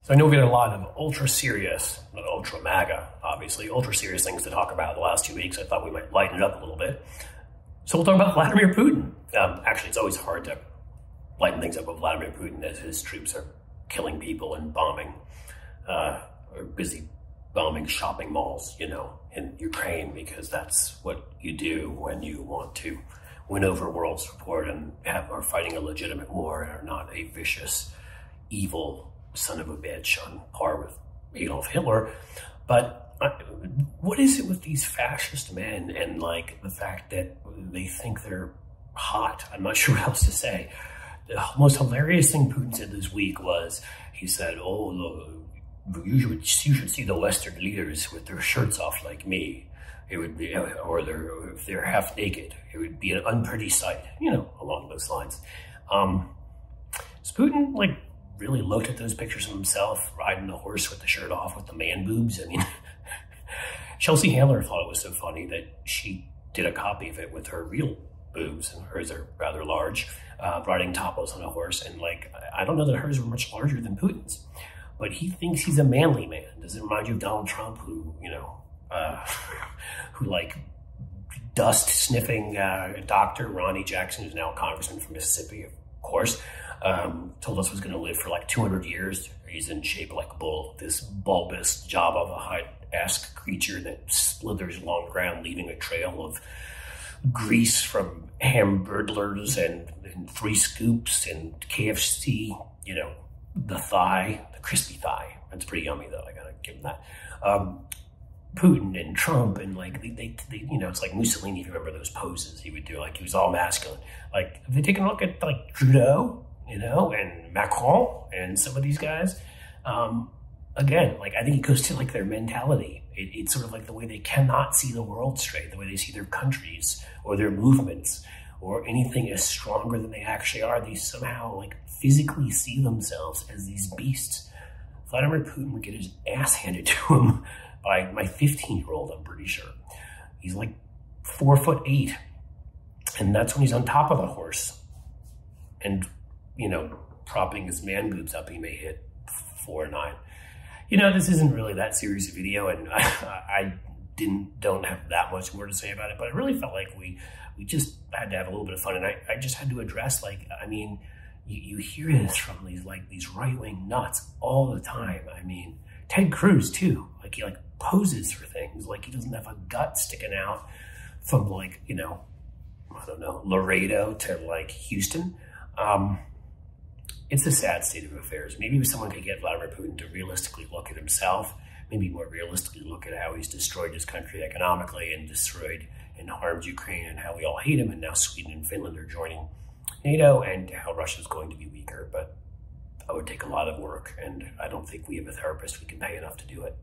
So I know we had a lot of ultra serious, not ultra maga, obviously, ultra serious things to talk about the last 2 weeks. I thought we might lighten it up a little bit. So we'll talk about Vladimir Putin. Actually, it's always hard to lighten things up with Vladimir Putin as his troops are killing people and bombing, or busy bombing shopping malls, you know, in Ukraine, because that's what you do when you want to win over world support and are fighting a legitimate war and are not a vicious, evil son of a bitch on par with Adolf Hitler. But what is it with these fascist men and like the fact that they think they're hot? I'm not sure what else to say. The most hilarious thing Putin said this week was, he said, oh, look, you should see the Western leaders with their shirts off like me. It would be, or if they're half naked, it would be an unpretty sight, you know, along those lines. Is Putin like really looked at those pictures of himself riding the horse with the shirt off with the man boobs? I mean, Chelsea Handler thought it was so funny that she did a copy of it with her real boobs, and hers are rather large, riding topples on a horse. And like, I don't know that hers were much larger than Putin's, but he thinks he's a manly man. Does it remind you of Donald Trump, who, you know, who like dust sniffing doctor Ronnie Jackson, who's now a congressman from Mississippi, of course, told us was going to live for like 200 years. He's in shape like a bull, this bulbous Jabba the Hutt-esque creature that slithers along the ground, leaving a trail of grease from hamburglars and Three Scoops and KFC, you know, the thigh, the crispy thigh. That's pretty yummy though, I gotta give him that. Putin and Trump and like, they you know, it's like Mussolini, if you remember those poses he would do, like he was all masculine. Like, if they take a look at like Trudeau, you know, and Macron and some of these guys, again, like I think it goes to like their mentality. It's sort of like the way they cannot see the world straight, the way they see their countries or their movements or anything as stronger than they actually are. They somehow like physically see themselves as these beasts. Vladimir Putin would get his ass handed to him by my 15-year-old, I'm pretty sure. He's like 4'8", and that's when he's on top of the horse. And, you know, propping his man boobs up, he may hit 4'9". You know, this isn't really that serious a video, and I don't have that much more to say about it, but I really felt like we just had to have a little bit of fun, and I just had to address, like, I mean, you hear this from these right-wing nuts all the time. I mean, Ted Cruz too, like he like poses for things, like he doesn't have a gut sticking out from like, you know, I don't know, Laredo to like Houston. It's a sad state of affairs. Maybe if someone could get Vladimir Putin to realistically look at himself, maybe more realistically look at how he's destroyed his country economically and destroyed and harmed Ukraine, and how we all hate him, and now Sweden and Finland are joining NATO, and how Russia's going to be weaker. But that would take a lot of work, and I don't think we have a therapist we can pay enough to do it.